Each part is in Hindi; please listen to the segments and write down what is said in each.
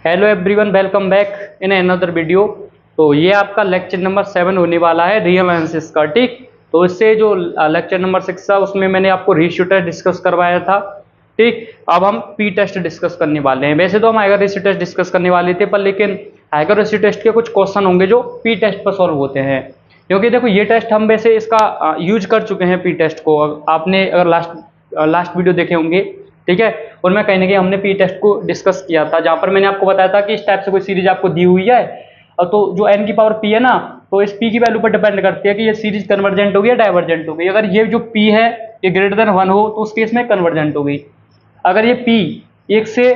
Hello everyone, welcome back in another video. तो ये आपका लेक्चर नंबर 7 होने वाला है रियल एनालिसिस का। ठीक, तो इससे जो लेक्चर नंबर 6 था उसमें मैंने आपको रेशियो टेस्ट डिस्कस करवाया था। ठीक, अब हम पी टेस्ट डिस्कस करने वाले हैं। वैसे तो हम एक्यूरेसी टेस्ट डिस्कस करने वाले थे, पर लेकिन एक्यूरेसी टेस्ट के कुछ क्वेश्चन होंगे जो पी टेस्ट पर सॉल्व होते हैं। क्योंकि देखो ये टेस्ट हम वैसे इसका यूज कर चुके हैं पी टेस्ट को। आपने अगर लास्ट वीडियो देखे होंगे, ठीक है, उनमें कहीं ना कहीं हमने पी टेस्ट को डिस्कस किया था, जहां पर मैंने आपको बताया था कि इस टाइप से कोई सीरीज आपको दी हुई है, और तो जो n की पावर p है ना, तो इस p की वैल्यू पर डिपेंड करती है कि ये सीरीज कन्वर्जेंट होगी या डाइवर्जेंट होगी। अगर ये जो p है ये ग्रेटर देन 1 हो तो उस केस में कन्वर्जेंट होगी। अगर ये p 1 से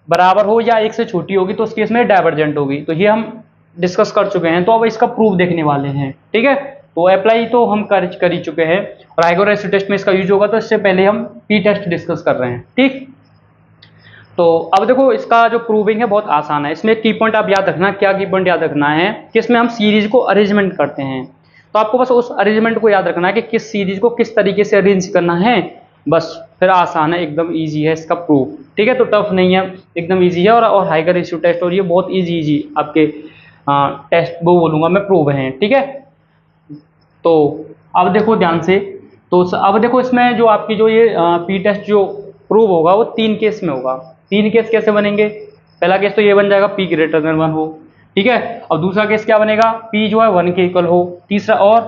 बराबर हो या 1 से छोटी होगी तो उस केस में डाइवर्जेंट होगी। तो ये हम डिस्कस कर चुके हैं, तो अब इसका प्रूफ देखने वाले हैं। ठीक है, तो अप्लाई तो हम कर ही चुके हैं, और एक्यूरेसी टेस्ट में इसका यूज होगा, तो इससे पहले हम पी टेस्ट डिस्कस कर रहे हैं। ठीक, तो अब देखो इसका जो प्रूविंग है बहुत आसान है। इसमें की पॉइंट आप याद रखना। क्या की पॉइंट याद रखना है कि इसमें हम सीरीज को अरेंजमेंट करते हैं, तो आपको बस उस अरेंजमेंट को याद रखना है कि किस सीरीज को किस तरीके से अरेंज करना है, बस फिर आसान है, एकदम ईजी है इसका प्रूफ। ठीक है, तो टफ नहीं है, एकदम ईजी है। और हाइगर रेशियो टेस्ट और ये बहुत ईजी आपके टेस्ट वो बोलूंगा मैं प्रूव हैं। ठीक है, तो अब देखो ध्यान से। तो अब देखो इसमें जो आपकी जो ये पी टेस्ट जो प्रूव होगा वो 3 केस में होगा। 3 केस कैसे बनेंगे? पहला केस तो ये बन जाएगा p ग्रेटर देन 1 हो। ठीक है, और दूसरा केस क्या बनेगा? p जो है 1 के इक्वल हो। तीसरा और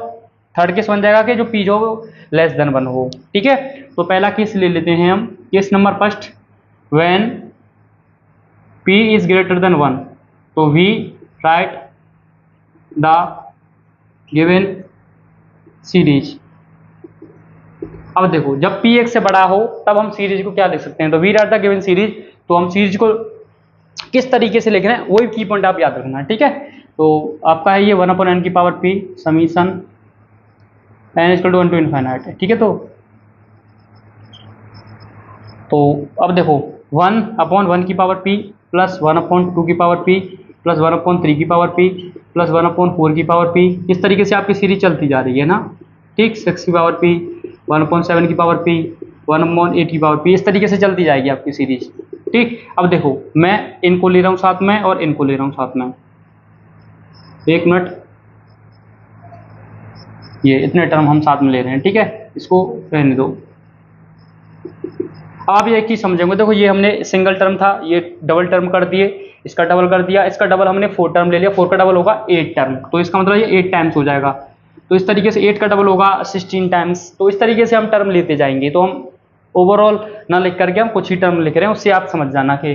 थर्ड केस बन जाएगा कि जो p जो लेस देन 1 हो। ठीक है, तो पहला केस ले लेते हैं हम, case number first, when p is greater than 1, तो we write the given series. अब देखो जब p 1 से बड़ा हो तब हम सीरीज को क्या लिख सकते हैं? तो we write the given series. तो हम सीरीज को किस तरीके से लिख रहे हैं वही की पॉइंट आप याद रखना। ठीक है, तो आपका है ये 1/n की power p summation n equal to 1 to infinite है। ठीक है, तो अब देखो 1/1 की पावर p प्लस 1/2 की पावर p प्लस 1/3 की पावर p प्लस 1/4 की पावर p, इस तरीके से आपकी सीरीज चलती जा रही है ना। ठीक, 6 की पावर p, 1/7 की पावर p, 1/8 की पावर p, इस तरीके से चलती जाएगी आपकी सीरीज। ठीक, अब देखो मैं इनको ले रहा हूँ साथ में और इनको ले रहा हूँ साथ में। एक मिनट, ये इतने टर्म हम साथ में ले रहे हैं। ठीक है, इसको रहने दो। आप ये एक चीज समझेंगे, देखो ये हमने सिंगल टर्म था, ये डबल टर्म कर दिए, इसका डबल कर दिया, इसका डबल हमने 4 टर्म ले लिया, 4 का डबल होगा 8 टर्म, तो इसका मतलब ये 8 टाइम्स हो जाएगा। तो इस तरीके से 8 का डबल होगा 16 टाइम्स। तो इस तरीके से हम टर्म लेते जाएंगे। तो हम ओवरऑल ना लिख करके हम कुछ ही टर्म लिख रहे हैं, उससे आप समझ जाना कि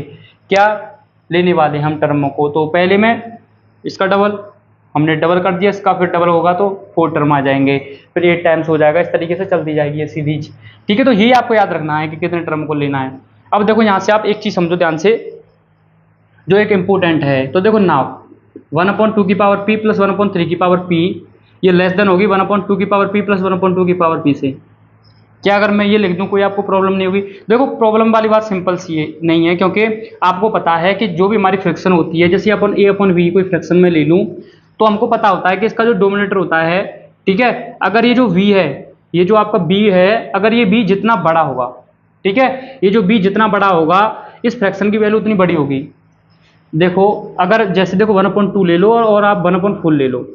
क्या लेने वाले हैं हम टर्मों को। तो पहले में इसका डबल हमने डबल कर दिया, इसका फिर डबल होगा तो 4 टर्म आ जाएंगे, फिर 8 टाइम्स हो जाएगा। इस तरीके से चलती जाएगी ये सीरीज। ठीक है, तो यही आपको याद रखना है कि कितने टर्म को लेना है। अब देखो यहाँ से आप एक चीज समझो ध्यान से, जो एक इंपॉर्टेंट है। तो देखो नाउ 1/2 की पावर p प्लस 1/3 की पावर p ये लेस देन होगी 1/2 की पावर p प्लस 1/2 की पावर p से। क्या अगर मैं ये लिख दूं कोई आपको प्रॉब्लम नहीं होगी? देखो प्रॉब्लम वाली बात सिंपल सी नहीं है, क्योंकि आपको पता है कि जो भी हमारी फ्रैक्शन होती है, जैसे अपन a/v कोई फ्रैक्शन में ले लूं, तो हमको पता होता है कि इसका जो डोमिनेटर होता है, ठीक है, अगर ये जो v है, ये जो आपका b है, अगर ये b जितना बड़ा होगा, ठीक है, ये जो b जितना बड़ा होगा इस फ्रैक्शन की वैल्यू उतनी बड़ी होगी। देखो अगर जैसे देखो 1/2 ले लो और आप 1/4 ले लो।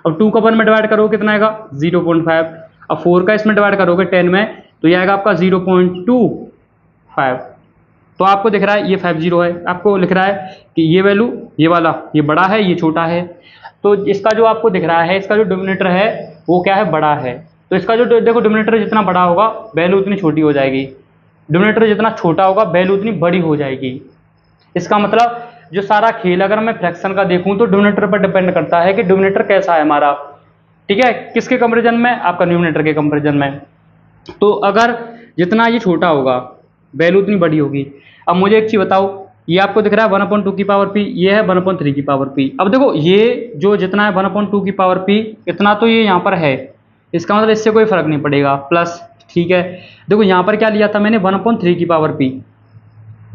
अब 2 का 1 में डिवाइड करोगे कितना आएगा? 0.5। अब 4 का इसमें डिवाइड करोगे 10 में, तो ये आएगा आपका 0.25। तो आपको दिख रहा है ये 50 है, आपको लिख रहा है कि ये वैल्यू, ये वाला ये बड़ा है, ये छोटा है। तो इसका जो आपको दिख रहा है, इसका जो डोमिनेटर है वो क्या है? बड़ा है। तो इसका जो देखो डोमिनेटर जितना बड़ा होगा वैल्यू उतनी छोटी हो जाएगी, डोमिनेटर जितना छोटा होगा वैल्यू उतनी बड़ी हो जाएगी। इसका मतलब जो सारा खेल अगर मैं फ्रैक्शन का देखूं तो डोमिनेटर पर डिपेंड करता है कि डोमिनेटर कैसा है हमारा। ठीक है, किसके कंपैरिजन में? आपका न्यूमरेटर के कंपैरिजन में। तो अगर जितना ये छोटा होगा वैल्यू उतनी बड़ी होगी। अब मुझे एक चीज बताओ, ये आपको दिख रहा है 1/2 की पावर p, ये है 1/3 की पावर p। अब देखो ये जो जितना है 1/2 की पावर p, इतना तो ये यहाँ पर है, इसका मतलब इससे कोई फर्क नहीं पड़ेगा, प्लस। ठीक है, देखो यहाँ पर क्या लिया था मैंने? 1/3 की पावर p।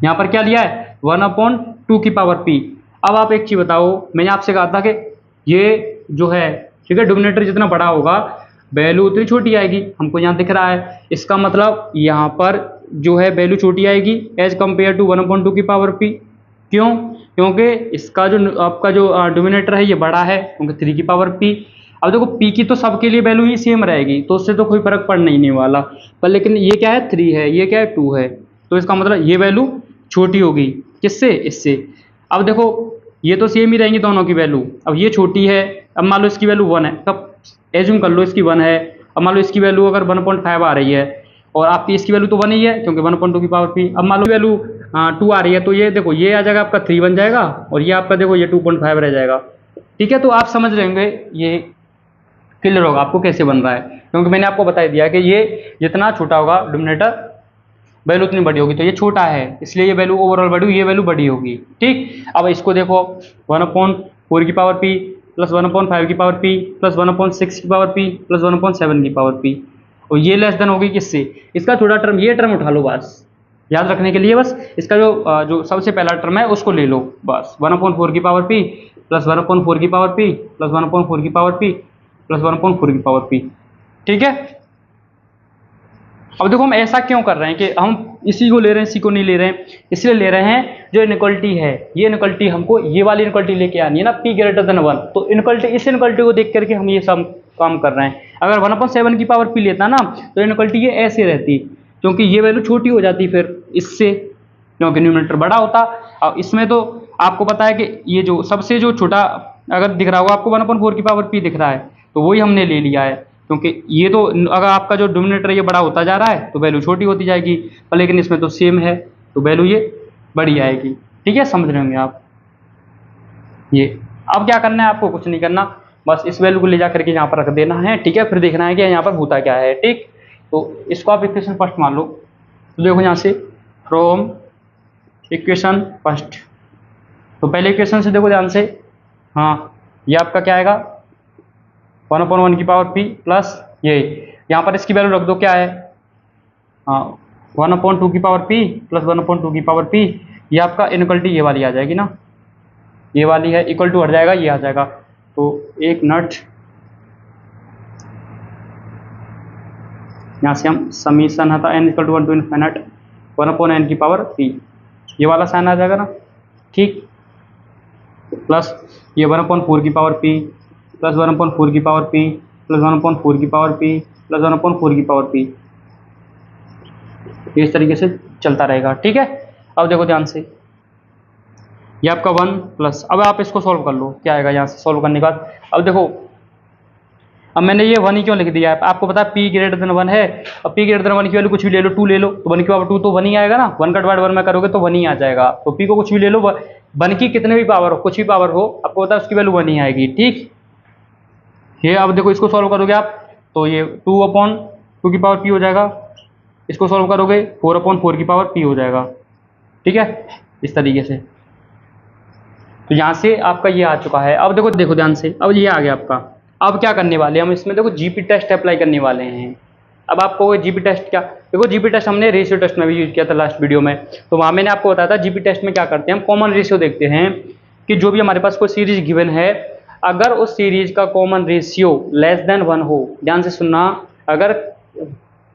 यहाँ पर क्या लिया है? 1/2 की पावर p। अब आप एक चीज बताओ, मैंने आपसे कहा था कि ये जो है, ठीक है, डोमिनेटर जितना बड़ा होगा वैल्यू उतनी छोटी आएगी, हमको यहाँ दिख रहा है। इसका मतलब यहाँ पर जो है वैल्यू छोटी आएगी एज कंपेयर टू 1/2 की पावर p। क्यों? क्योंकि इसका जो आपका जो डिनोमिनेटर है ये बड़ा है, क्योंकि 3 की पावर p। अब देखो p की तो सबके लिए वैल्यू ही सेम रहेगी, तो उससे तो कोई फर्क पड़ना ही नहीं वाला, पर लेकिन ये क्या है 3 है, ये क्या है 2 है, तो इसका मतलब ये वैल्यू छोटी होगी किससे, इससे। अब देखो ये तो सेम ही रहेंगी दोनों की वैल्यू, अब ये छोटी है, अब मान लो इसकी वैल्यू 1 है, तब एज्यूम कर लो इसकी 1 है, अब मान लो इसकी वैल्यू अगर 1.5 आ रही है और आपकी इसकी वैल्यू तो 1 ही है क्योंकि 1.2 की पावर p। अब मान लो वैल्यू 2 आ रही है, तो ये देखो ये आ जाएगा आपका 3 बन जाएगा, और ये आपका देखो ये 2.5 रह जाएगा। ठीक है, तो आप समझ रहे होंगे, ये क्लियर होगा आपको कैसे बन रहा है, क्योंकि मैंने आपको बता दिया कि ये जितना छोटा होगा डिनोमिनेटर वैल्यू उतनी बड़ी होगी, तो ये छोटा है इसलिए ये वैल्यू ओवरऑल बड़ी, ये वैल्यू बड़ी होगी। ठीक, अब इसको देखो 1/4 की पावर p प्लस 1/5 की पावर p प्लस 1/6 की पावर p प्लस 1/7 की पावर p, और ये लेस देन होगी किससे, इसका छोटा टर्म, ये टर्म उठा लो बस, याद रखने के लिए बस इसका जो सबसे पहला टर्म है उसको ले लो बस, 1/4 की पावर p प्लस 1/4 की पावर p प्लस 1/4 की पावर p प्लस 1/4 की पावर p। ठीक है, अब देखो हम ऐसा क्यों कर रहे हैं कि हम इसी को ले रहे हैं इसी को नहीं ले रहे हैं, इसलिए ले रहे हैं जो इनइक्वालिटी है, ये इनइक्वालिटी हमको ये वाली इनइक्वालिटी लेके आनी है ना, p ग्रेटर देन 1, तो इनइक्वालिटी इस इनइक्वालिटी को देख करके हम ये सब काम कर रहे हैं। अगर 1/7 की पावर p लेता ना तो इनइक्वालिटी ये ऐसे रहती, क्योंकि ये वैल्यू छोटी हो जाती फिर इससे, क्योंकि न्यूमरेटर बड़ा होता। और इसमें तो आपको पता है कि ये जो सबसे जो छोटा अगर दिख रहा होगा आपको 1/4 की पावर p दिख रहा है, तो वही हमने ले लिया है, क्योंकि ये तो अगर आपका जो डिनोमिनेटर ये बड़ा होता जा रहा है तो वैल्यू छोटी होती जाएगी, पर लेकिन इसमें तो सेम है तो वैल्यू ये बड़ी आएगी। ठीक है, समझ रहे होंगे आप ये। अब क्या करना है आपको, कुछ नहीं करना, बस इस वैल्यू को ले जा करके यहाँ पर रख देना है। ठीक है, फिर देखना है कि यहाँ पर होता क्या है। ठीक, तो इसको आप इक्वेशन फर्स्ट मान लो, तो देखो यहाँ से फ्रॉम इक्वेशन फर्स्ट, तो पहले इक्वेशन से देखो ध्यान से, हाँ ये आपका क्या आएगा 1/1 की पावर p प्लस ये यहाँ पर इसकी वैल्यू रख दो, क्या है हाँ 1/2 की पावर p प्लस 1/2 की पावर p, ये आपका इनइक्वालिटी ये वाली आ जाएगी ना, ये वाली है, इक्वल टू हट जाएगा ये आ जाएगा, तो एक नट यहाँ से हम समीशन है था n equal to 1 to infinite 1/n की पावर p, ये वाला साइन आ जाएगा ना। ठीक, प्लस ये 1/4 की पावर p प्लस 1/4 की पावर p प्लस 1/4 की पावर p प्लस 1/4 की पावर p, इस तरीके से चलता रहेगा। ठीक है, अब देखो ध्यान से, ये आपका 1 प्लस, अब आप इसको सॉल्व कर लो, क्या आएगा यहाँ से सॉल्व करने के बाद। अब देखो अब मैंने ये 1 ही क्यों लिख दिया है, आपको पता है p ग्रेटर देन 1 है, अब p ग्रेटर देन 1 की वैल्यू कुछ भी ले लो, 2 ले लो, तो 1 की पावर 2 तो 1 ही आएगा ना, 1 का डिवाइड 1 में करोगे तो 1 ही आ जाएगा, तो p को कुछ भी ले लो, 1 की कितने भी पावर हो, कुछ भी पावर हो, आपको पता है उसकी वैल्यू 1 ही आएगी। ठीक, ये अब देखो इसको सॉल्व करोगे आप, तो ये 2/2 की पावर p हो जाएगा, इसको सॉल्व करोगे 4/4 की पावर p हो जाएगा। ठीक है, इस तरीके से, तो यहाँ से आपका ये आ चुका है। अब देखो देखो ध्यान से, अब ये आ गया आपका। अब क्या करने वाले हैं हम इसमें, देखो जीपी टेस्ट अप्लाई करने वाले हैं। अब आपको जीपी टेस्ट क्या, देखो जीपी टेस्ट हमने रेशियो टेस्ट में भी यूज किया था लास्ट वीडियो में, तो वहाँ मैंने आपको बताया था जीपी टेस्ट में क्या करते हैं, हम कॉमन रेशियो देखते हैं कि जो भी हमारे पास कोई सीरीज गिवन है, अगर उस सीरीज का कॉमन रेशियो लेस देन 1 हो, ध्यान से सुनना, अगर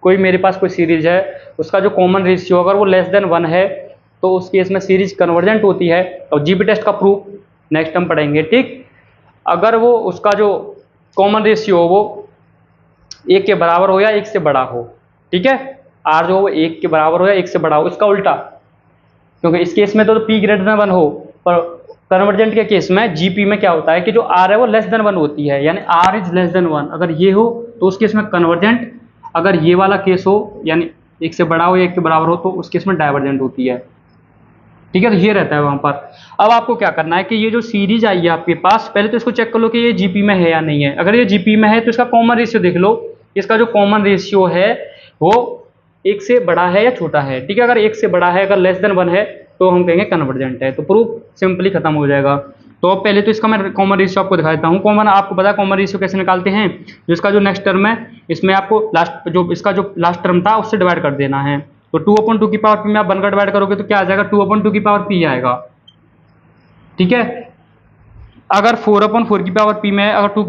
कोई मेरे पास कोई सीरीज है उसका जो कॉमन रेशियो अगर वो लेस देन 1 है तो उस केस में सीरीज कन्वर्जेंट होती है, और जीपी टेस्ट का प्रूफ नेक्स्ट हम पढ़ेंगे। ठीक, अगर वो उसका जो कॉमन रेशियो हो वो 1 के बराबर हो या 1 से बड़ा हो, ठीक है, आर जो हो 1 के बराबर हो या 1 से बड़ा हो, इसका उल्टा, क्योंकि इस केस में तो p ग्रेटर देन 1 हो, पर कन्वर्जेंट के केस में जीपी में क्या होता है कि जो r है वो लेस देन 1 होती है, यानी r इज लेस देन 1, अगर ये हो तो उस केस में कन्वर्जेंट, अगर ये वाला केस हो यानी 1 से बड़ा हो या 1 के बराबर हो तो उस केस में डाइवर्जेंट होती है। ठीक है, तो ये रहता है वहां पर। अब आपको क्या करना है कि ये जो सीरीज आई है आपके पास, पहले तो इसको चेक कर लो कि ये जीपी में है या नहीं है। अगर ये जीपी में है तो इसका कॉमन रेशियो देख लो, इसका जो कॉमन रेशियो है वो 1 से बड़ा है या छोटा है। ठीक है, अगर 1 से बड़ा है, अगर लेस देन 1 है तो हम कहेंगे कन्वर्जेंट है, तो प्रूफ सिंपली खत्म हो जाएगा। तो अब पहले तो इसका मैं कॉमन रेशियो आपको दिखा देता हूँ। कॉमन आपको पता है कॉमन रेशियो कैसे निकालते हैं, जो इसका जो नेक्स्ट टर्म है इसमें आपको लास्ट जो इसका जो लास्ट टर्म था उससे डिवाइड कर देना है। तो 2/2 की पावर p में आप 1 का डिवाइड करोगे तो क्या आ जाएगा, 2/2 की पावर p आएगा। ठीक है, अगर 4/4 की पावर p में अगर 2/2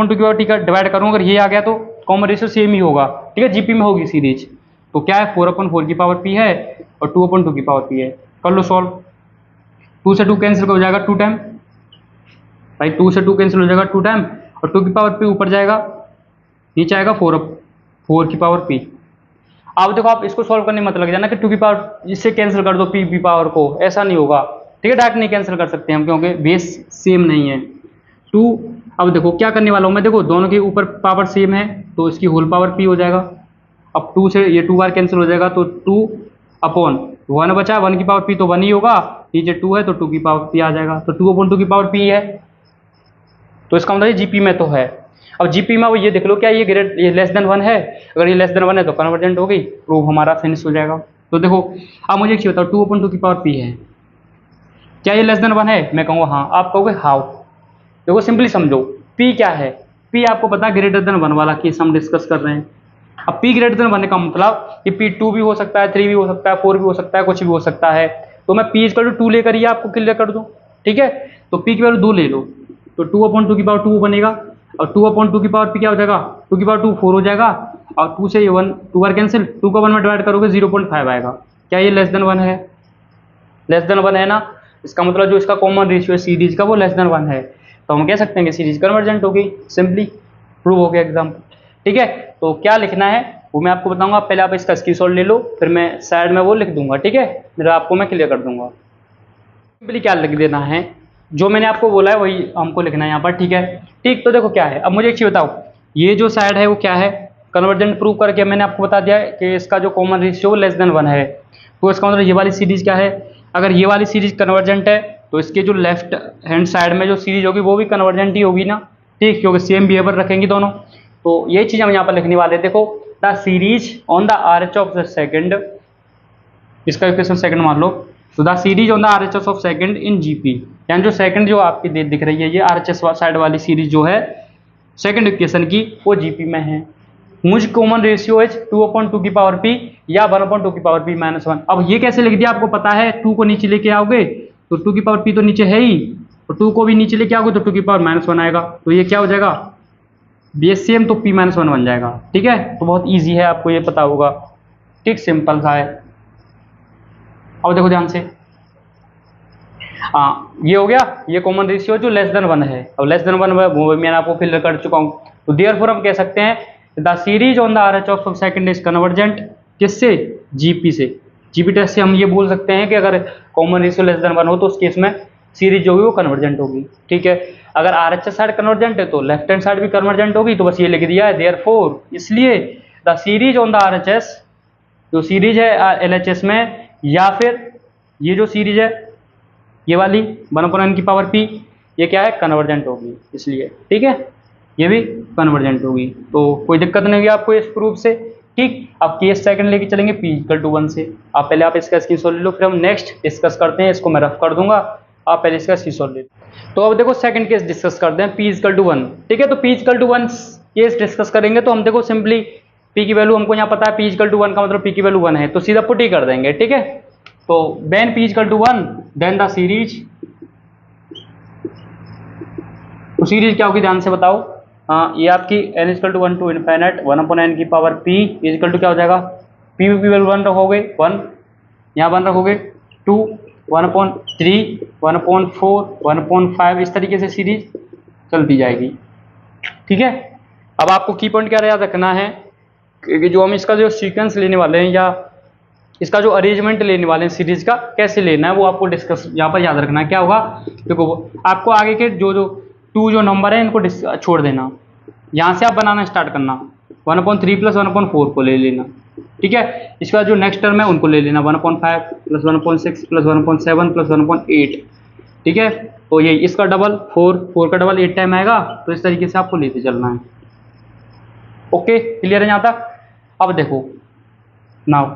की पावर t का डिवाइड करूँ, अगर ये आ गया तो कॉमन रेशियो सेम ही होगा। ठीक है, जीपी में होगी सीरीज, तो क्या है 4/4 की पावर p है और 2/2 की पावर p है। कर लो सॉल्व, 2 से 2 कैंसिल हो जाएगा 2 टाइम भाई, 2 से 2 कैंसिल हो जाएगा 2 टाइम, और 2 की पावर p ऊपर जाएगा, नीचे आएगा 4 की पावर p। अब देखो आप इसको सॉल्व करने में मत लग जाना कि 2 की पावर इससे कैंसिल कर दो p पावर को, ऐसा नहीं होगा, ठीक है। डायरेक्ट नहीं कैंसिल कर सकते हम क्योंकि बेस सेम नहीं है। 2, अब देखो क्या करने वाला हूँ मैं, देखो दोनों के ऊपर पावर सेम है तो इसकी होल पावर p हो जाएगा। अब 2 से ये 2 बार कैंसिल हो जाएगा तो 2 अपॉन 1 बचा, 1 की पावर p तो 1 ही होगा, नीचे 2 है तो 2 की पावर p आ जाएगा, तो 2 अपॉन 2 की पावर p है, तो इसका मतलब जीपी में तो है। अब जीपी में वो ये देख लो क्या ये लेस देन 1 है, अगर ये लेस देन 1 है तो कन्वर्जेंट हो गई, प्रूफ हमारा फिनिश हो जाएगा। तो देखो अब मुझे एक चीज बताओ, 2 अपॉन 2 की पावर p है, क्या ये लेस देन 1 है? मैं कहूँगा हाँ, आप कहोगे हाउ। देखो सिंपली समझो, p क्या है, p आपको पता है ग्रेटर देन 1 वाला केस हम डिस्कस कर रहे हैं। अब p ग्रेटर देन 1 का मतलब कि p 2 भी हो सकता है, 3 भी हो सकता है, 4 भी हो सकता है, कुछ भी हो सकता है, तो मैं p इक्वल टू 2 लेकर ही आपको क्लियर कर दूं, ठीक है। तो p की वैल्यू 2 ले लो, तो 2 अपॉन 2 की पावर 2 बनेगा, और 2 अपॉन 2 की पावर p क्या हो जाएगा, 2 की पावर 2 4 हो जाएगा, और 2 से ये 1 2 बार कैंसिल, 2 को 1 में डिवाइड करोगे 0.5 आएगा। क्या ये लेस देन 1 है? लेस देन 1 है ना, इसका मतलब जो इसका कॉमन रेशियो है सीरीज का वो लेस देन 1 है, तो हम कह सकते हैं कि सीरीज कन्वर्जेंट होगी, सिंपली प्रूव हो गया एग्जाम्पल, ठीक है। तो क्या लिखना है वो मैं आपको बताऊंगा, पहले आप इसका स्क्रीनशॉट ले लो, फिर मैं साइड में वो लिख दूंगा, ठीक है, फिर आपको मैं क्लियर कर दूंगा। सिंपली क्या लिख देना है, जो मैंने आपको बोला है वही हमको लिखना है यहाँ पर, ठीक है। ठीक, तो देखो क्या है, अब मुझे एक चीज बताओ, ये जो साइड है वो क्या है, कन्वर्जेंट प्रूव करके मैंने आपको बता दिया है कि इसका जो कॉमन रेशियो लेस देन 1 है, तो इसका मतलब ये वाली सीरीज क्या है, अगर ये वाली सीरीज कन्वर्जेंट है तो इसके जो लेफ्ट हैंड साइड में जो सीरीज होगी वो भी कन्वर्जेंट ही होगी ना, ठीक, क्योंकि सेम बिहेवियर रखेंगी दोनों। तो ये चीज हम यहाँ पर लिखने वाले हैं, देखो the series on the RHS of the second, इसका इक्वेशन सेकंड मान लो, तो the series on the RHS of second in GP, यानी जो सेकंड जो आपकी दिख रही है ये आरएचएस साइड वाली सीरीज जो है सेकंड इक्वेशन की वो जीपी में है। मुझ कॉमन रेशियो है 2 अपॉन 2 की पावर p या 1 अपॉन 2 की पावर p माइनस 1। अब ये कैसे लिख दिया आपको पता है, 2 को नीचे लेके आओगे तो 2 की पावर p तो नीचे है ही, और 2 को भी नीचे लेके आओगे तो 2 की पावर माइनस 1 आएगा, तो ये क्या हो जाएगा बेस सेम, तो p माइनस 1 बन जाएगा, ठीक है। तो बहुत ईजी है, आपको ये पता होगा, ठीक, सिंपल सा है। अब देखो ध्यान से, हाँ ये हो गया, ये कॉमन रेशियो जो लेस देन 1 है, अब लेस देन 1 वो मैंने आपको फिल कर चुका हूँ, तो देयरफॉर हम कह सकते हैं the series on the RHS of second is convergent, किससे, जीपी से। जीपी टेस्ट से हम ये बोल सकते हैं कि अगर कॉमन रेशियो लेस देन 1 हो तो उस केस में सीरीज जो होगी वो कन्वर्जेंट होगी, ठीक है। अगर आरएचएस साइड कन्वर्जेंट है तो लेफ्ट हैंड साइड भी कन्वर्जेंट होगी, तो बस ये लिख दिया है देयरफॉर, इसलिए the series on the RHS, जो सीरीज है एलएचएस में, या फिर ये जो सीरीज है ये वाली 1 अपॉन n की पावर p, ये क्या है कन्वर्जेंट होगी, इसलिए ठीक है, ये भी कन्वर्जेंट होगी, तो कोई दिक्कत नहीं होगी आपको इस प्रूफ से, ठीक। अब केस सेकंड लेके चलेंगे p इक्वल टू 1 से, आप पहले आप इसका स्क्रीनशॉट ले लो, फिर हम नेक्स्ट डिस्कस करते हैं, इसको मैं रफ कर दूंगा, आप पहले इसका स्क्रीनशॉट ले लो। तो अब देखो सेकंड केस डिस्कस करते हैं, p इक्वल टू 1, ठीक है। तो p equal to 1 case discuss करेंगे, तो हम देखो सिंपली p की वैल्यू हमको यहाँ पता है, p इक्वल टू 1 का मतलब p की वैल्यू 1 है, तो सीधा पुट ही कर देंगे, ठीक है। तो when p equal to 1 then the series, तो सीरीज क्या होगी ध्यान से बताओ, हाँ ये आपकी n equal to 1 to infinite 1 upon n की पावर p इक्वल टू क्या हो जाएगा, p की वैल्यू 1 रखोगे 1, यहाँ 1 रखोगे 2, 1 अपॉन 3, 1 अपॉन 4, 1 अपॉन 5, इस तरीके से सीरीज चलती जाएगी, ठीक है। अब आपको की पॉइंट क्या याद रखना है कि जो हम इसका जो सीक्वेंस लेने वाले हैं या इसका जो अरेंजमेंट लेने वाले हैं सीरीज का कैसे लेना है वो आपको डिस्कस यहाँ पर याद रखना है। क्या होगा, देखो आपको आगे के जो 2 जो नंबर है इनको छोड़ देना, यहाँ से आप बनाना स्टार्ट करना, 1/3 प्लस 1/4 को ले लेना, ठीक है। इसके बाद जो नेक्स्ट टर्म है उनको ले लेना, 1/5 प्लस 1/6 प्लस 1/7 प्लस 1/8, ठीक है। तो ये इसका डबल 4 का डबल 8 टाइम आएगा, तो इस तरीके से आपको लेते चलना है, ओके क्लियर है यहाँ तक। अब देखो नाउ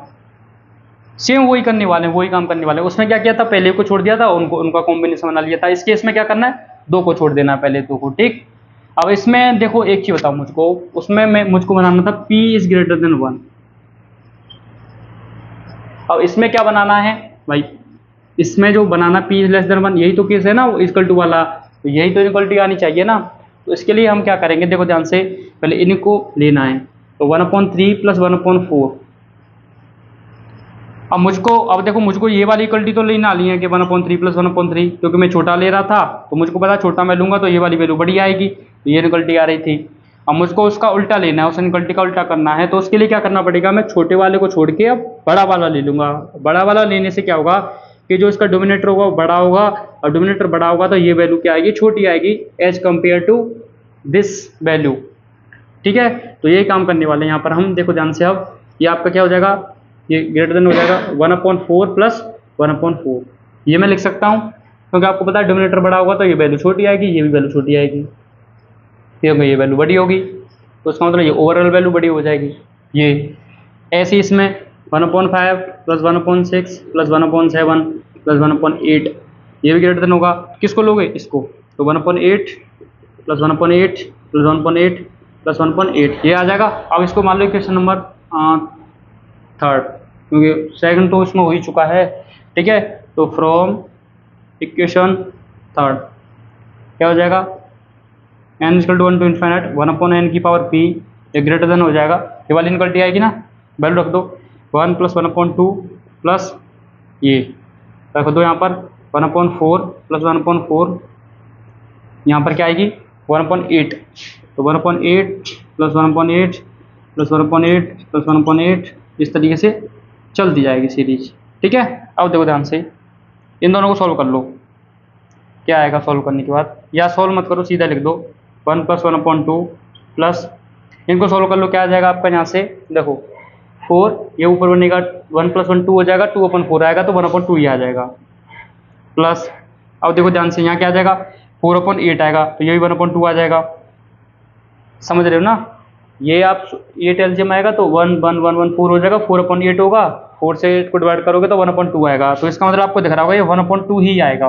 सेम वही करने वाले हैं, वही काम करने वाले हैं, उसमें क्या किया था पहले को छोड़ दिया था, उनका कॉम्बिनेशन बना लिया था, इस केस में क्या करना है 2 को छोड़ देना है पहले 2 को, ठीक। अब इसमें देखो एक चीज बताओ मुझको, उसमें मुझको बनाना था p इज ग्रेटर देन 1, अब इसमें क्या बनाना है भाई, इसमें जो बनाना p इज लेस देन 1, यही तो केस है ना इक्वल टू वाला, तो यही तो इक्वलिटी आनी चाहिए ना। तो इसके लिए हम क्या करेंगे, देखो ध्यान से, पहले इनको लेना है, तो 1/3 प्लस 1/4 अब देखो मुझको ये वाली इक्वलिटी तो लेना ली है कि 1/3 प्लस 1/3, क्योंकि मैं छोटा ले रहा था तो मुझको पता छोटा मैं लूंगा तो ये वाली वैल्यू बड़ी आएगी, तो ये इक्वलिटी आ रही थी। अब मुझको उसका उल्टा लेना है, उस इक्वलिटी का उल्टा करना है, तो उसके लिए क्या करना पड़ेगा, मैं छोटे वाले को छोड़ के अब बड़ा वाला ले लूंगा। बड़ा वाला लेने से क्या होगा कि जो इसका डोमिनेटर होगा वो बड़ा होगा, और डोमिनेटर बड़ा होगा तो ये वैल्यू क्या आएगी, छोटी आएगी as compare to this value. ठीक है, तो यही काम करने वाले हैं यहाँ पर हम। देखो ध्यान से, अब ये आपका क्या हो जाएगा, ये ग्रेटर देन हो जाएगा 1/4 प्लस 1/4। ये मैं लिख सकता हूँ क्योंकि आपको पता है डोमिनेटर बड़ा होगा तो ये वैल्यू छोटी आएगी, ये भी वैल्यू छोटी आएगी, ये वैल्यू बड़ी होगी, तो इसका मतलब ये ओवरऑल वैल्यू बड़ी हो जाएगी। ये ऐसे इसमें 1/5 प्लस 1/6 प्लस 1/7 प्लस 1/8, ये भी ग्रेटर देन होगा। किसको लोगे, इसको, तो 1/8 प्लस 1/8 प्लस 1/8 प्लस 1/8 ये आ जाएगा। अब इसको मान लो इक्वेशन नंबर 3, क्योंकि सेकंड तो इसमें हो ही चुका है। ठीक है, तो फ्रॉम इक्वेशन 3 क्या हो जाएगा, n = 1 to infinite 1/n की पावर p, ये ग्रेटर देन हो जाएगा, ये वाली इक्वलिटी आएगी ना, वैल्यू रख दो 1 प्लस 1/2 प्लस ये रख दो यहाँ पर 1/4 प्लस 1/4, यहाँ पर क्या आएगी 1/8, तो 1/8 प्लस 1/8 प्लस 1/8 प्लस 1/8 इस तरीके से चलती जाएगी सीरीज। ठीक है, अब देखो ध्यान से, इन दोनों को सॉल्व कर लो, क्या आएगा सॉल्व करने के बाद, या सॉल्व मत करो सीधा लिख दो 1 प्लस 1/2 प्लस, इनको सॉल्व कर लो, क्या आ जाएगा आपका यहाँ से, देखो 4, ये ऊपर बनेगा 1 प्लस 1 2 हो जाएगा, 2/4 आएगा तो 1/2 ही आ जाएगा, प्लस अब देखो ध्यान से यहाँ क्या आ जाएगा 4/8 आएगा, तो ये भी 1/2 आ जाएगा, समझ रहे हो ना। ये आप 8 एलसीएम आएगा तो 1 1 1 1 4 हो जाएगा, 4/8 होगा, 4 से 8 को डिवाइड करोगे तो 1/2 आएगा, तो इसका मतलब आपको दिख रहा होगा ये 1/2 ही आएगा।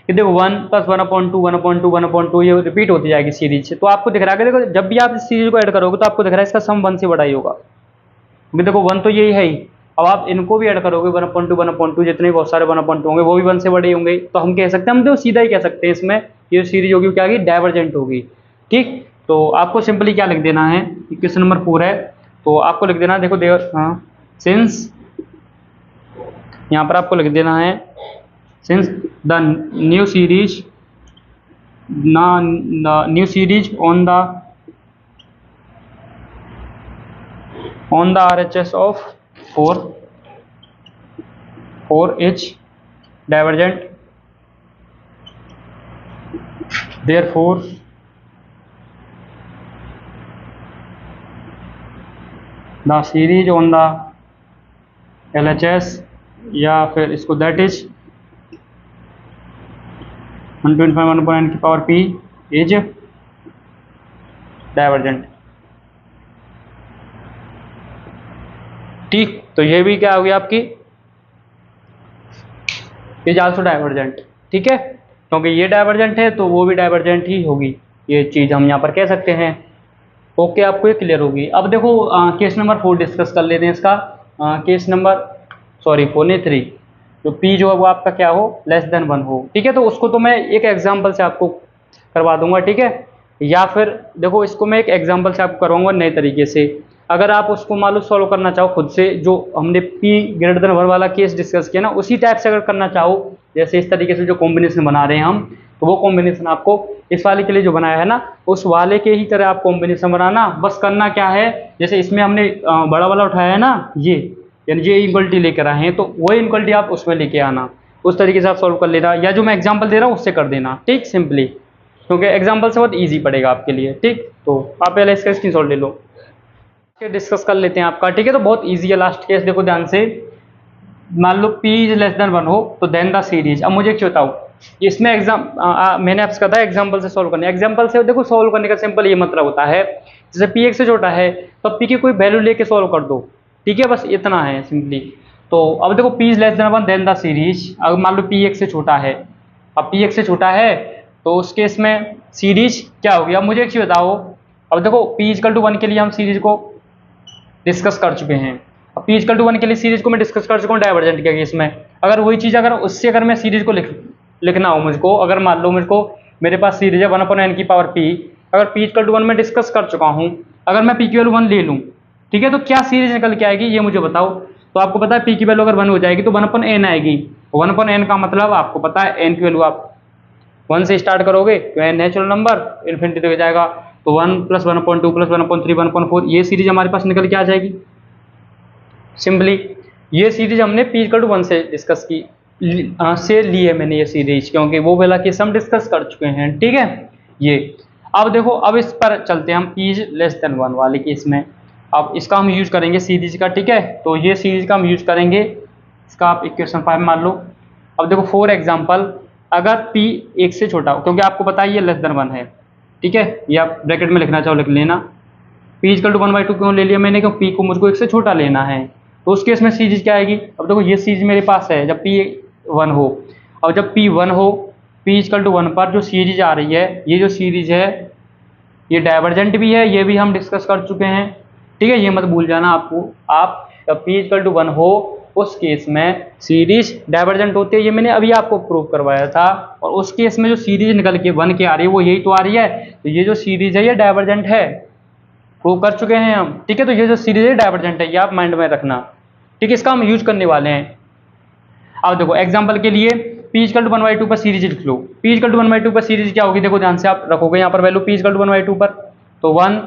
ये देखो 1 प्लस 1/2 1/2 1/2 ये रिपीट होती जाएगी सीरीज से, तो आपको दिख रहा है, देखो जब भी आप इस सीरीज को ऐड करोगे तो आपको दिख रहा है इसका सम 1 से बड़ा ही होगा, क्योंकि देखो 1 तो यही है ही, अब आप इनको भी ऐड करोगे 1/2 1/2 जितने बहुत सारे 1/2 होंगे वो भी 1 से बड़े होंगे, तो हम कह सकते हैं, हम तो सीधा ही कह सकते हैं इसमें ये सीरीज होगी क्या होगी, डाइवर्जेंट होगी। ठीक, तो आपको सिंपली क्या लिख देना है, इक्वेशन नंबर 4 है, तो आपको लिख देना है, देखो सिंस, यहाँ पर आपको लिख देना है since the new series on the RHS of 4 is divergent, therefore the series on the LHS या फिर इसको दैट इज 1/n की पावर p इज डाइवर्जेंट। ठीक, तो ये भी क्या होगी आपकी, इज आल्सो डाइवर्जेंट। ठीक है, क्योंकि ये डाइवर्जेंट है तो वो भी डाइवर्जेंट ही होगी, ये चीज हम यहाँ पर कह सकते हैं। ओके, आपको ये क्लियर होगी। अब देखो केस नंबर 4 डिस्कस कर लेते हैं इसका। केस नंबर 3, जो p जो है वो आपका क्या हो, लेस देन 1 हो। ठीक है, तो उसको तो मैं एक एग्जांपल से आपको करवा दूंगा। ठीक है, या फिर देखो इसको मैं एक एग्जांपल से आपको करवाऊंगा नए तरीके से। अगर आप उसको मान लो सॉल्व करना चाहो खुद से, जो हमने p ग्रेटर देन 1 वाला केस डिस्कस किया ना, उसी टाइप से अगर करना चाहो, जैसे इस तरीके से जो कॉम्बिनेशन बना रहे हैं हम, तो वो कॉम्बिनेशन आपको इस वाले के लिए जो बनाया है ना, उस वाले के ही तरह आप कॉम्बिनेशन बनाना। बस करना क्या है, जैसे इसमें हमने बड़ा वाला उठाया है ना, ये यानी ये इक्वलिटी लेकर आए हैं, तो वही इक्वलिटी आप उसमें लेके आना, उस तरीके से आप सॉल्व कर लेना, या जो मैं एग्जांपल दे रहा हूँ उससे कर देना। ठीक, सिंपली, क्योंकि एग्जांपल से बहुत इजी पड़ेगा आपके लिए। ठीक, तो आप पहले इसका स्क्रीनशॉट ले लो, डिस्कस कर लेते हैं आपका। ठीक है, तो बहुत इजी है लास्ट केस, देखो ध्यान से। मान लो p इज लेस देन 1 हो तो देन द सीरीज। अब मुझे एक बताओ, इसमें मैंने आपसे कहा था एग्जांपल से सॉल्व करना। एग्जांपल से देखो सॉल्व करने का सिंपल ये मतलब होता है, जैसे p 1 से छोटा है तो p की कोई वैल्यू लेके सॉल्व कर दो। ठीक है, बस इतना है सिंपली। तो अब देखो p is less than 1 then the series. अब मान लो p 1 से छोटा है, अब p 1 से छोटा है तो उस केस में सीरीज क्या होगी। अब मुझे एक चीज बताओ, अब देखो p = 1 के लिए हम सीरीज को डिस्कस कर चुके हैं। अब p = 1 के लिए सीरीज को मैं डिस्कस कर चुका हूँ डाइवर्जेंट के केस में। अगर वही चीज़ अगर उससे अगर मैं सीरीज को लिखना हो मुझको, अगर मान लो मुझको मेरे पास सीरीज है 1/n की पावर p, अगर p = 1 में डिस्कस कर चुका हूँ, अगर मैं p की वैल्यू 1 ले लूँ, ठीक है, तो क्या सीरीज निकल के आएगी ये मुझे बताओ। तो आपको पता है पी की वैल्यू अगर 1 हो जाएगी तो 1/n आएगी। 1/n का मतलब आपको पता है n की वैल्यू आप 1 से स्टार्ट करोगे तो n नेचुरल नंबर इन्फिनिटी तक जाएगा, तो 1 + 1/2 + 1/3 1/4 ये सीरीज हमारे पास निकल के आ जाएगी। सिंपली ये सीरीज हमने p = 1 से डिस्कस की से ली है मैंने ये सीरीज, क्योंकि वो वाला केस हम डिस्कस कर चुके हैं, ठीक है। ये अब देखो, अब इस पर चलते हैं हम p <1 वाले केस में। अब इसका हम यूज करेंगे सीरीज का, ठीक है। तो ये सीरीज का हम यूज करेंगे, इसका आप इक्वेशन 5 मान लो। अब देखो फॉर एग्जांपल, अगर p 1 से छोटा हो, क्योंकि आपको पता है ये <1 है, ठीक है, ये आप ब्रैकेट में लिखना चाहो लिख लेना। p = 1/2 क्यों ले लिया मैंने, क्योंकि p को मुझको 1 से छोटा लेना है, तो उस केस में सीरीज क्या आएगी। अब देखो ये सीरीज मेरे पास है जब p 1 हो, और जब p 1 हो, p = 1 पर जो सीरीज आ रही है, ये जो सीरीज है ये डाइवर्जेंट भी है, ये भी हम डिस्कस कर चुके हैं, ठीक है। ये मत भूल जाना आपको, आप जब p = 1 हो उस केस में सीरीज डाइवर्जेंट होती है, ये मैंने अभी आपको प्रूव करवाया था। और उस केस में जो सीरीज निकल के 1 के आ रही है वो यही तो आ रही है, तो ये जो सीरीज है ये डाइवर्जेंट है, प्रूव कर चुके हैं हम, ठीक है। तो ये जो सीरीज है डाइवर्जेंट है, ये आप माइंड में रखना, ठीक है। इसका हम यूज करने वाले हैं। अब देखो एग्जांपल के लिए p = 1/2 पर सीरीज लिख लो। p = 1/2 पर सीरीज क्या होगी, देखो ध्यान से आप रखोगे यहाँ पर वैल्यू p = 1/2 पर, तो 1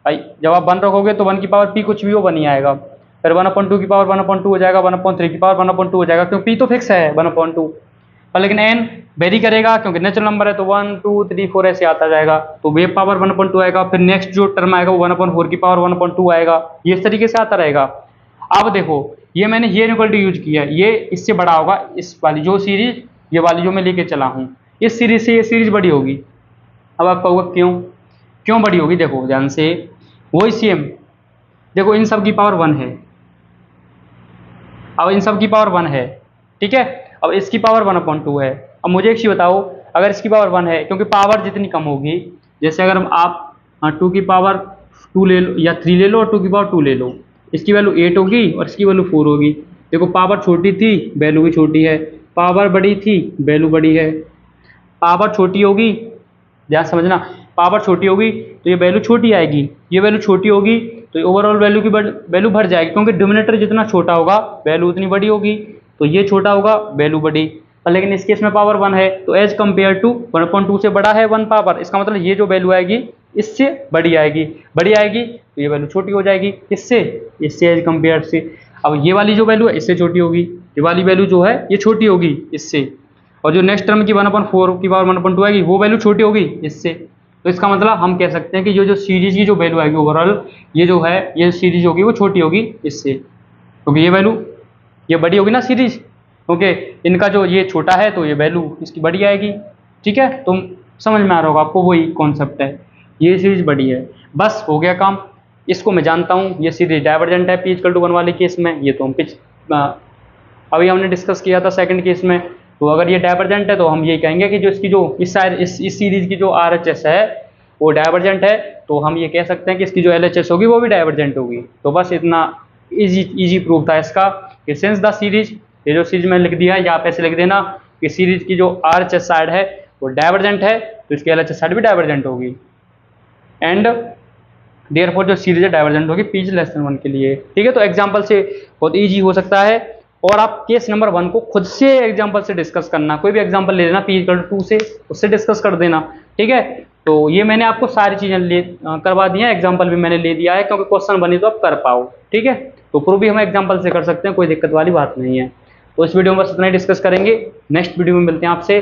भाई जब आप 1 रखोगे तो 1 की पावर p कुछ भी हो 1 ही आएगा, फिर 1/2 की पावर 1/2 हो जाएगा, 1/3 की पावर 1/2 हो जाएगा, क्योंकि p तो फिक्स है 1/2 पर, लेकिन n वेरी करेगा क्योंकि नेचुरल नंबर है, तो 1 2 3 4 ऐसे आता जाएगा, तो वे पावर 1/2 आएगा, फिर नेक्स्ट जो टर्म आएगा वो 1/4 की पावर 1/2 आएगा, ये इस तरीके से आता रहेगा। अब देखो ये मैंने ये इक्वलिटी यूज किया है, ये इससे बड़ा होगा, इस वाली जो सीरीज, ये वाली जो मैं लेके चला हूँ, इस सीरीज से ये सीरीज बड़ी होगी। अब आप कहोगे क्यों बड़ी होगी, देखो ध्यान से, वही सेम, देखो इन सब की पावर 1 है, अब इन सब की पावर 1 है, ठीक है। अब इसकी पावर 1/2 है। अब मुझे एक चीज बताओ, अगर इसकी पावर 1 है, क्योंकि पावर जितनी कम होगी, जैसे अगर आप 2 की पावर 2 ले लो या 3 ले लो और 2 की पावर 2 ले लो, इसकी वैल्यू 8 होगी और इसकी वैल्यू 4 होगी। देखो पावर छोटी थी, वैल्यू भी छोटी है, पावर बड़ी थी, वैल्यू बड़ी है। पावर छोटी होगी, ध्यान समझना, पावर छोटी होगी तो ये वैल्यू छोटी आएगी, ये वैल्यू छोटी होगी तो ओवरऑल वैल्यू की वैल्यू बढ़ जाएगी, क्योंकि डिनोमिनेटर जितना छोटा होगा वैल्यू उतनी बड़ी होगी, तो ये छोटा होगा वैल्यू बड़ी। लेकिन इस केस में पावर 1 है, तो एज कंपेयर टू 1/2 से बड़ा है 1 पावर, इसका मतलब ये जो वैल्यू आएगी इससे बड़ी आएगी तो ये वैल्यू छोटी हो जाएगी, इससे एज कंपेयर से। अब ये वाली जो वैल्यू है इससे छोटी होगी, ये वाली वैल्यू जो है ये छोटी होगी इससे, और जो नेक्स्ट टर्म की 1/4 की पावर 1/2 आएगी वो वैल्यू छोटी होगी इससे। तो इसका मतलब हम कह सकते हैं कि जो सीरीज की जो वैल्यू आएगी ओवरऑल, ये जो है ये सीरीज होगी वो छोटी होगी इससे, क्योंकि ये वैल्यू ये बड़ी होगी ना सीरीज, क्योंकि इनका जो ये छोटा है तो ये वैल्यू इसकी बड़ी आएगी, ठीक है। तो समझ में आ रहा होगा आपको, वही कॉन्सेप्ट है, ये सीरीज बड़ी है, बस हो गया काम। इसको मैं जानता हूँ, ये सीरीज डाइवर्जेंट है p = 1 वाले केस में, ये तो हम अभी हमने डिस्कस किया था सेकंड केस में। तो अगर ये डाइवर्जेंट है तो हम ये कहेंगे कि जो इसकी जो इस सीरीज की जो RHS है वो डाइवर्जेंट है, तो हम ये कह सकते हैं कि इसकी जो LHS होगी वो भी डाइवर्जेंट होगी। तो बस इतना इजी प्रूफ था इसका कि सिंस द सीरीज, ये जो सीरीज मैंने लिख दिया है, यहाँ पे ऐसे लिख देना कि सीरीज की जो RHS साइड है वो डाइवर्जेंट है, तो इसकी LHS साइड भी डाइवर्जेंट होगी, एंड देयरफॉर जो सीरीज है डाइवर्जेंट होगी p < 1 के लिए, ठीक है। तो एग्जांपल से बहुत इजी हो सकता है, और आप केस नंबर 1 को खुद से एग्जांपल से डिस्कस करना, कोई भी एग्जांपल ले लेना p = 2 से, उससे डिस्कस कर देना, ठीक है। तो ये मैंने आपको सारी चीजें करवा दी हैं, एग्जांपल भी मैंने ले दिया है, क्योंकि क्वेश्चन बनी तो आप कर पाओ, ठीक है। तो प्रूफ भी हम एग्जांपल से कर सकते हैं, कोई दिक्कत वाली बात नहीं है। तो इस वीडियो में बस इतना ही डिस्कस करेंगे, नेक्स्ट वीडियो में मिलते हैं आपसे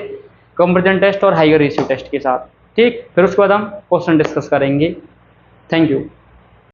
कंपैरिजन टेस्ट और हायर रेशियो टेस्ट के साथ, ठीक। फिर उसके बाद हम क्वेश्चन डिस्कस करेंगे। Thank you.